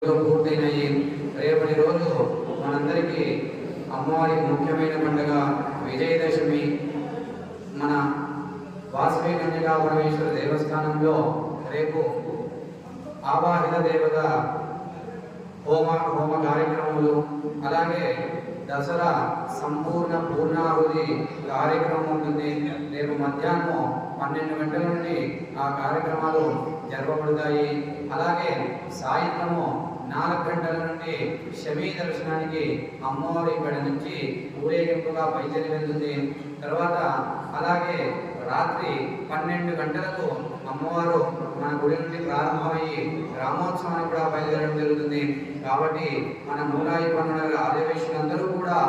పూర్తయినాయి. రేపటి రోజు మనందరికీ అమ్మవారికి ముఖ్యమైన పండుగ విజయదశమి. మన వాసవి కన్యకా పరమేశ్వర దేవస్థానంలో రేపు ఆవాహిత దేవత హోమ కార్యక్రమాలు, అలాగే దసరా సంపూర్ణ పూర్ణాహుతి కార్యక్రమం ఉంటుంది. రేపు మధ్యాహ్నం 12 గంటల నుండి ఆ కార్యక్రమాలు జరపబడతాయి. అలాగే సాయంత్రము 4 గంటల నుండి శమీ దర్శనానికి అమ్మవారి ఇక్కడి నుంచి ఊరేగింపుగా బయలుదేరి వెళ్తుంది. తర్వాత అలాగే రాత్రి 12 గంటలకు అమ్మవారు మన గుడి నుండి ప్రారంభమయ్యి గ్రామోత్సవానికి కూడా బయలుదేరడం జరుగుతుంది. కాబట్టి మన మూలాయి పన్నుల ఆదివేశులందరూ కూడా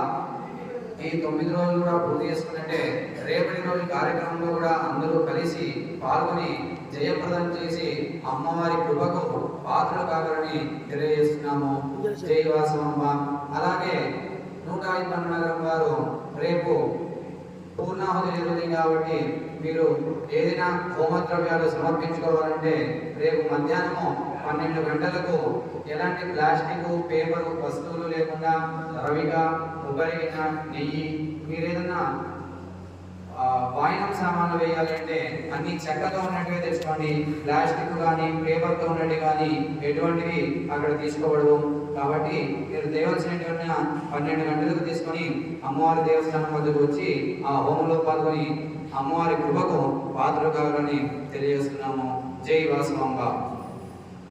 ఈ 9 రోజులు కూడా పూర్తి చేసుకున్నట్టే రేపటి రోజు కార్యక్రమంలో కూడా అందరూ కలిసి పాల్గొని జయప్రదం చేసి అమ్మవారి కృపకు పాత్రలు కాగలని తెలియజేస్తున్నాము. జై వాసవమ్మ. అలాగే 151 నగరం వారు రేపు పూర్ణాహుతి జరుగుతుంది కాబట్టి మీరు ఏదైనా హోమద్రవ్యాలు సమర్పించుకోవాలంటే రేపు మధ్యాహ్నం 12 గంటలకు ఎలాంటి ప్లాస్టిక్ పేపర్ వస్తువులు లేకుండా రవిగా కొబ్బరిగిన నెయ్యి, మీరు ఏదన్నా వాయినం సామాన్లు వేయాలి అంటే అన్ని చెక్కతో ఉన్నట్టుగా తెచ్చుకోండి. ప్లాస్టిక్ కానీ పేపర్తో ఉన్నట్టు కానీ ఎటువంటివి అక్కడ తీసుకోవడము. కాబట్టి మీరు తేవాల్సినటువంటి 12 గంటలకు తీసుకొని అమ్మవారి దేవస్థానం వద్దకు వచ్చి ఆ హోమంలో పాల్గొని అమ్మవారి కృపకు పాత్రలు కావాలని తెలియజేస్తున్నాము. జై వాసవాంబ.